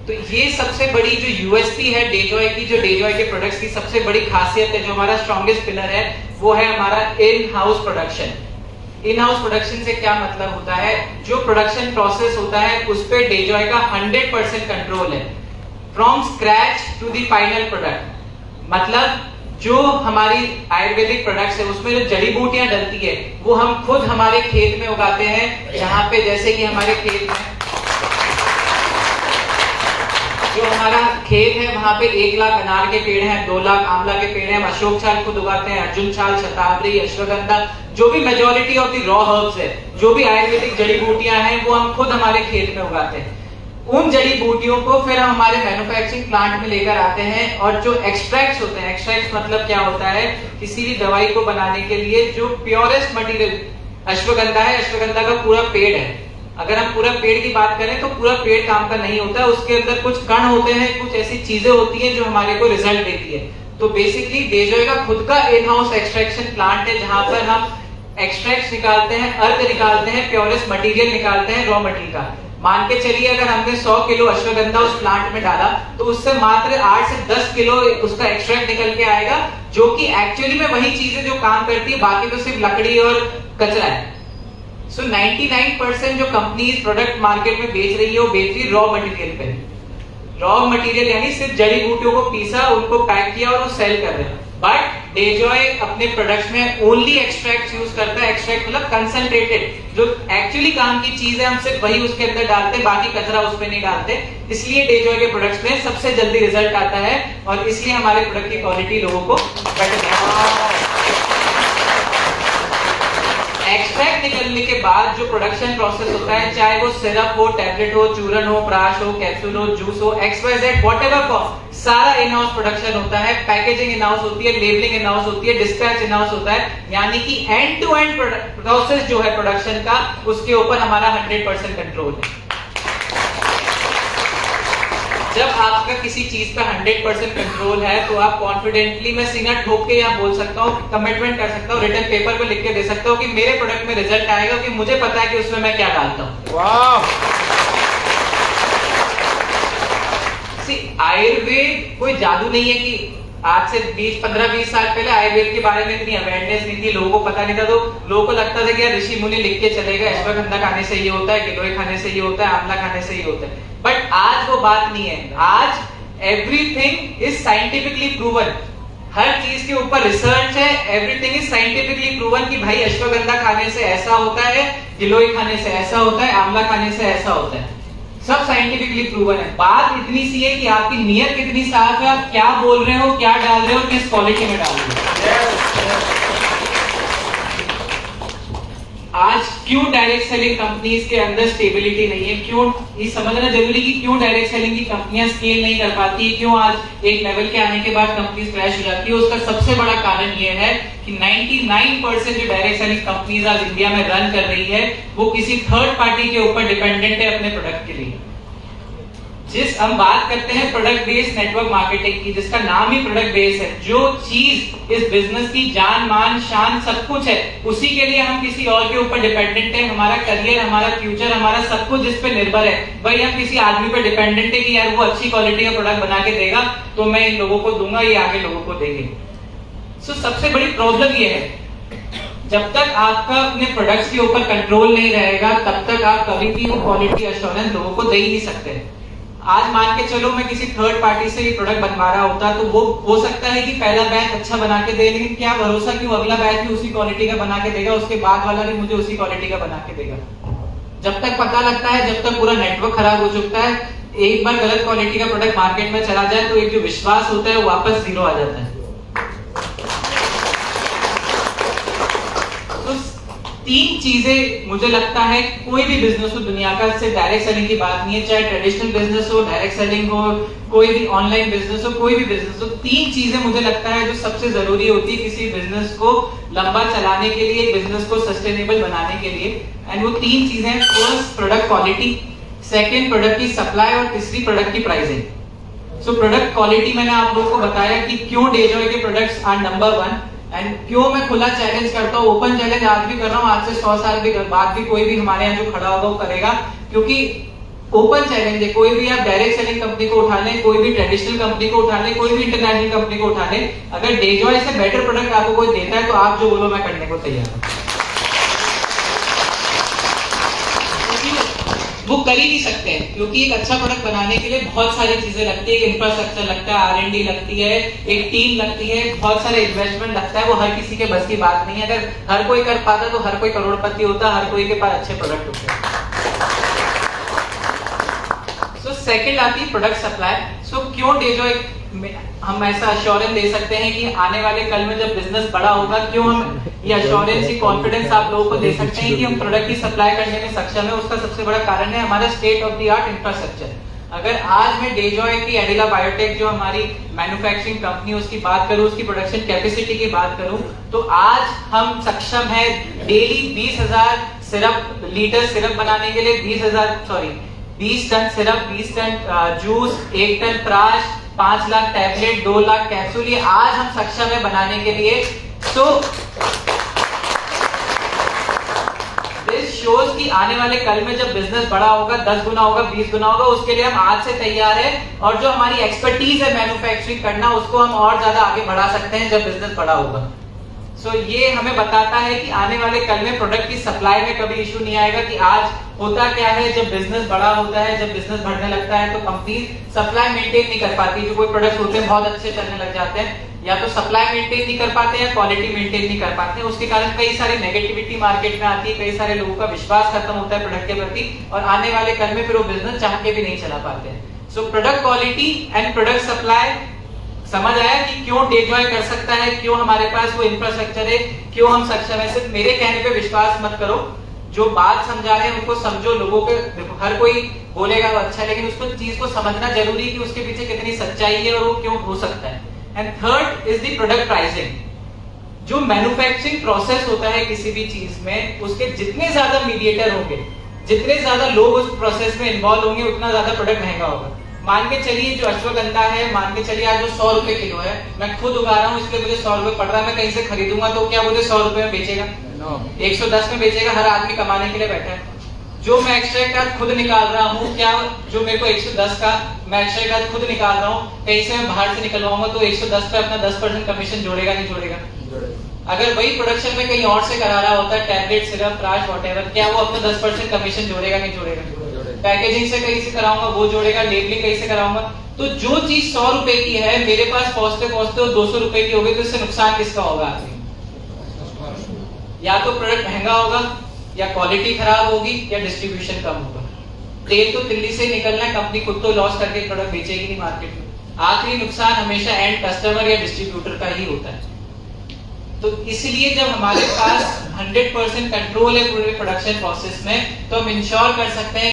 तो ये सबसे बड़ी जो यूएसपी है डेजॉय की, जो डेजॉय के प्रोडक्ट्स की सबसे बड़ी खासियत है, जो हमारा स्ट्रॉन्गेस्ट पिलर है, वो है हमारा in house production. In house production से क्या मतलब होता है, जो प्रोडक्शन प्रोसेस होता है उस पे डेजॉय का 100% कंट्रोल है, from scratch to the final product. मतलब जो हमारी आयुर्वेदिक प्रोडक्ट्स है उसमें जो जड़ी बूटियां डलती है वो हम खुद हमारे खेत में उगाते हैं। यहाँ पे जैसे कि हमारे खेत में जो हमारा खेत है वहां पे 1 लाख अनार के पेड़ हैं, 2 लाख आंवला के पेड़ हैं, हम अशोक छाल खुद उगाते हैं, अर्जुन छाल, शतावरी, अश्वगंधा, जो भी majority of the raw herbs है, जो भी आयुर्वेदिक जड़ी बूटियां हैं वो हम खुद हमारे खेत में उगाते हैं। उन जड़ी बूटियों को फिर हम हमारे मैन्युफैक्चरिंग प्लांट में लेकर आते हैं और जो एक्सट्रैक्ट्स होते हैं, एक्सट्रैक्ट्स मतलब क्या होता है, किसी भी दवाई को बनाने के लिए जो प्योरेस्ट मटेरियल अश्वगंधा है, अश्वगंधा का पूरा पेड़ है, अगर हम पूरा पेड़ की बात करें तो पूरा पेड़ काम का नहीं होता है, उसके अंदर कुछ कण होते हैं, कुछ ऐसी चीजें होती हैं जो हमारे को रिजल्ट देती है। तो बेसिकली डेजॉय का खुद का इन हाउस एक्सट्रैक्शन प्लांट है जहां पर हम एक्सट्रैक्ट्स निकालते हैं, अर्क निकालते हैं, प्योरेस्ट मटेरियल निकालते हैं रॉ मटेरियल का। मान के चलिए अगर हमने 100 किलो अश्वगंधा उस प्लांट में डाला तो उससे मात्र 8 से 10 किलो उसका एक्सट्रैक्ट निकल के आएगा, जो कि एक्चुअली में वही चीजें जो काम करती है, बाकी तो सिर्फ लकड़ी और कचरा है। सो 99% जो कंपनीज प्रोडक्ट मार्केट में बेच रही है वो बेच रही है रॉ मटेरियल पे। रॉ मटेरियल यानी सिर्फ जड़ी बूटियों को पीसा, उनको पैक किया और वो सेल कर रहे हैं। बट डेजॉय अपने प्रोडक्ट्स में ओनली एक्सट्रैक्ट यूज करता है। एक्सट्रैक्ट मतलब कंसंट्रेटेड, जो एक्चुअली काम की चीज है हम सिर्फ वही उसके अंदर डालते हैं, बाकी कचरा उस पर नहीं डालते। इसलिए डेजॉय के प्रोडक्ट्स में सबसे जल्दी रिजल्ट आता है और इसलिए हमारे प्रोडक्ट की क्वालिटी लोगों को बेटर है। एक्सट्रैक्ट निकलने के बाद जो प्रोडक्शन प्रोसेस होता है, चाहे वो सिरप हो, टैबलेट हो, चूरन हो, प्राश हो, कैप्सूल हो, जूस हो, XYZ व्हाटएवर फॉर्म, सारा इन हाउस प्रोडक्शन होता है। पैकेजिंग इन हाउस होती है, लेबलिंग इन हाउस होती है, डिस्पैच इन हाउस होता है, यानी कि एंड टू एंड प्रोसेस जो है प्रोडक्शन का, उसके ऊपर हमारा 100% कंट्रोल है। जब आपका किसी चीज पे 100% कंट्रोल है तो आप कॉन्फिडेंटली, मैं सिंगर ठोक के यहाँ बोल सकता हूँ, कमिटमेंट कर सकता हूँ, रिटर्न पेपर पे लिख के दे सकता हूँ कि मेरे प्रोडक्ट में रिजल्ट आएगा, कि मुझे पता है कि उसमें मैं क्या डालता हूँ। वाह! आयुर्वेद कोई जादू नहीं है कि आज से 15-20 साल पहले आयुर्वेद के बारे में इतनी अवेयरनेस नहीं थी, लोगों को पता नहीं था, तो लोगों को लगता था कि यार ऋषि मुनि लिख के चले गए, अश्वगंधा खाने से ये होता है, गिलोय खाने से ये होता है, आंवला खाने से ये होता है। बट आज वो बात नहीं है। आज एवरीथिंग इज साइंटिफिकली प्रूवन, हर चीज के ऊपर रिसर्च है, एवरीथिंग इज साइंटिफिकली प्रूवन कि भाई अश्वगंधा खाने से ऐसा होता है, गिलोय खाने से ऐसा होता है, आंवला खाने से ऐसा होता है, सब साइंटिफिकली प्रूवन है। बात इतनी सी है कि आपकी नियत कितनी साफ है, आप क्या बोल रहे हो, क्या डाल रहे हो, किस क्वालिटी में डाल रहे हो। आज क्यों डायरेक्ट सेलिंग कंपनीज के अंदर स्टेबिलिटी नहीं है, क्यों ये समझना जरूरी कि क्यों डायरेक्ट सेलिंग की कंपनियां स्केल नहीं कर पाती, क्यों आज एक लेवल के आने के बाद कंपनीज क्रैश हो जाती है। उसका सबसे बड़ा कारण ये है कि 99% जो डायरेक्ट सेलिंग कंपनीज आज इंडिया में रन कर रही है वो किसी थर्ड पार्टी के ऊपर डिपेंडेंट है अपने प्रोडक्ट के लिए। जिस हम बात करते हैं प्रोडक्ट बेस्ड नेटवर्क मार्केटिंग की, जिसका नाम ही प्रोडक्ट बेस्ड है, जो चीज इस बिजनेस की जान मान शान सब कुछ है, उसी के लिए हम किसी और के ऊपर डिपेंडेंट है। हमारा करियर, हमारा फ्यूचर, हमारा सब कुछ जिस पे निर्भर है। भाई हम किसी आदमी पे डिपेंडेंट है कि यार वो अच्छी क्वालिटी का प्रोडक्ट बना के देगा तो मैं इन लोगों को दूंगा, ये आगे लोगों को देंगे। सो सबसे बड़ी प्रॉब्लम ये है, जब तक आपका अपने प्रोडक्ट्स के ऊपर कंट्रोल नहीं रहेगा तब तक आप कभी भी वो क्वालिटी एश्योरेंस लोगों को दे ही नहीं सकते। आज मान के चलो मैं किसी थर्ड पार्टी से ये प्रोडक्ट बनवा रहा होता तो वो हो सकता है कि पहला बैच अच्छा बना के दे, लेकिन क्या भरोसा कि वो अगला बैच भी उसी क्वालिटी का बना के देगा, उसके बाद वाला भी मुझे उसी क्वालिटी का बना के देगा। जब तक पता लगता है, जब तक पूरा नेटवर्क खराब हो चुका है, एक बार गलत क्वालिटी का प्रोडक्ट मार्केट में चला जाए तो एक जो विश्वास होता है वो वापस जीरो आ जाता है। तो 3 चीजें मुझे लगता है कोई भी बिजनेस हो दुनिया का, सिर्फ डायरेक्ट सेलिंग की बात नहीं है, चाहे ट्रेडिशनल बिजनेस हो, डायरेक्ट सेलिंग हो, कोई भी ऑनलाइन बिजनेस हो, कोई भी बिजनेस हो, 3 चीजें मुझे लगता है जो सबसे जरूरी होती है किसी बिजनेस को लंबा चलाने के लिए, बिजनेस को सस्टेनेबल बनाने के लिए। एंड वो 3 चीजें हैं, first product quality, second product की सप्लाई और तीसरी प्रोडक्ट की प्राइसिंग। सो प्रोडक्ट क्वालिटी मैंने आप लोगों को बताया कि क्यों डेजॉय के प्रोडक्ट्स आर नंबर 1 एंड क्यों मैं खुला चैलेंज करता हूँ, ओपन चैलेंज आज भी कर रहा हूँ, आज से 100 साल भी बाद भी कोई भी हमारे यहाँ जो खड़ा होगा वो करेगा, क्योंकि ओपन चैलेंज है, कोई भी आप डायरेक्ट सेलिंग कंपनी को उठा लें, कोई भी ट्रेडिशनल कंपनी को उठा लें, कोई भी इंटरनेशनल कंपनी को उठा लें, अगर डेजॉय से बेटर प्रोडक्ट आपको कोई देता है तो आप जो बोलो मैं करने को तैयार हूं। वो कर ही नहीं सकते हैं, क्योंकि एक अच्छा प्रोडक्ट बनाने के लिए बहुत सारी चीजें लगती है, एक इंफ्रास्ट्रक्चर लगता है, R&D लगती है, एक टीम लगती है, बहुत सारे इन्वेस्टमेंट लगता है, वो हर किसी के बस की बात नहीं है। अगर हर कोई कर पाता तो हर कोई करोड़पति होता, हर कोई के पास अच्छे प्रोडक्ट होते। सो सेकंड आती है प्रोडक्ट सप्लाई। सो क्यों डेजॉय हम ऐसा अश्योरेंस दे सकते हैं कि आने वाले कल में जब बिजनेस बड़ा होगा, क्यों हम ये अश्योरेंस ही कॉन्फिडेंस आप लोगों को दे सकते हैं कि हम प्रोडक्ट की सप्लाई करने में सक्षम है? उसका सबसे बड़ा कारण है हमारा state of the art infrastructure. अगर आज मैं डेजॉय की एडिला बायोटेक जो हमारी मैन्युफैक्चरिंग कंपनी उसकी बात करूं, उसकी प्रोडक्शन कैपेसिटी की बात करूं, तो आज हम सक्षम है डेली 20,000 लीटर सिरप बनाने के लिए, 20 ton syrup, 20 ton juice, 1 ton प्राश, 5 लाख टैबलेट, 2 लाख कैप्सूल, ये आज हम सक्षम है बनाने के लिए। तो दिस शोज कि आने वाले कल में जब बिजनेस बड़ा होगा, 10 गुना होगा, 20 गुना होगा, उसके लिए हम आज से तैयार है। और जो हमारी एक्सपर्टीज है मैन्युफैक्चरिंग करना, उसको हम और ज्यादा आगे बढ़ा सकते हैं जब बिजनेस बड़ा होगा। सो ये हमें बताता है कि आने वाले कल में प्रोडक्ट की सप्लाई में कभी इशू नहीं आएगा। कि आज होता क्या है, जब बिजनेस बड़ा होता है, जब बिजनेस बढ़ने लगता है, तो कंपनी सप्लाई मेंटेन नहीं कर पाती। जो कोई प्रोडक्ट होते हैं बहुत अच्छे चलने लग जाते हैं, या तो सप्लाई मेंटेन नहीं कर पाते या क्वालिटी मेंटेन नहीं कर पाते। उसके कारण कई सारी नेगेटिविटी मार्केट में आती है, कई सारे लोगों का विश्वास खत्म होता है प्रोडक्ट के प्रति, और आने वाले कल में फिर वो बिजनेस चाह के भी नहीं चला पाते हैं। So product quality and product supply समझ आया कि क्यों डेजॉय कर सकता है, क्यों हमारे पास वो इंफ्रास्ट्रक्चर है, क्यों हम सक्षम है। सिर्फ मेरे कहने पे विश्वास मत करो, जो बात समझा रहे हैं उनको समझो। लोगों के देखो, हर कोई बोलेगा वो अच्छा है, लेकिन उसको चीज को समझना जरूरी है कि उसके पीछे कितनी सच्चाई है और वो क्यों हो सकता है। And third is the product pricing. जो मैन्युफैक्चरिंग प्रोसेस होता है किसी भी चीज में, उसके जितने ज्यादा मीडिएटर होंगे, जितने ज्यादा लोग उस प्रोसेस में इन्वॉल्व होंगे, उतना ज्यादा प्रोडक्ट महंगा होगा। मान के चलिए जो अश्वगंधा है, मान के चलिए आज जो 100 रुपए किलो है, मैं खुद उगा रहा हूँ इसलिए मुझे 100 रुपए पड़ रहा है, मैं कहीं से खरीदूंगा तो क्या मुझे 100 रुपए में बेचेगा? 110 में बेचेगा। हर आदमी कमाने के लिए बैठा है। जो मैं एक्सट्रैक्ट आज खुद निकाल रहा हूँ, क्या जो मेरे को 110 का मैं एक्सट्रैक्ट आज खुद निकाल रहा हूँ, कहीं से मैं बाहर से निकलवाऊंगा तो 110 पे अपना 10% कमीशन जोड़ेगा नहीं जोड़ेगा? अगर वही प्रोडक्शन में कहीं और से करा रहा होता है, टैबलेट, सिरप, प्राश, व्हाटएवर, क्या वो अपना 10% कमीशन जोड़ेगा नहीं जोड़ेगा? पैकेजिंग से कहीं से कराऊंगा वो जोड़ेगा, लेबलिंग कहीं से कराऊंगा। तो जो चीज 100 रुपए की है, मेरे पास पहुंचते पहुंचते 200 रुपए की होगी, तो इससे नुकसान किसका होगा आदमी? या तो प्रोडक्ट महंगा होगा, या क्वालिटी खराब होगी, या डिस्ट्रीब्यूशन कम होगा। तेल तो दिल्ली से निकलना है, कंपनी खुद तो लॉस करके प्रोडक्ट बेचेगी नहीं मार्केट में। आखिरी नुकसान हमेशा एंड कस्टमर या डिस्ट्रीब्यूटर का ही होता है। तो इसलिए जब हमारे पास 100% कंट्रोल है पूरे प्रोडक्शन प्रोसेस में, तो हम इंश्योर कर सकते हैं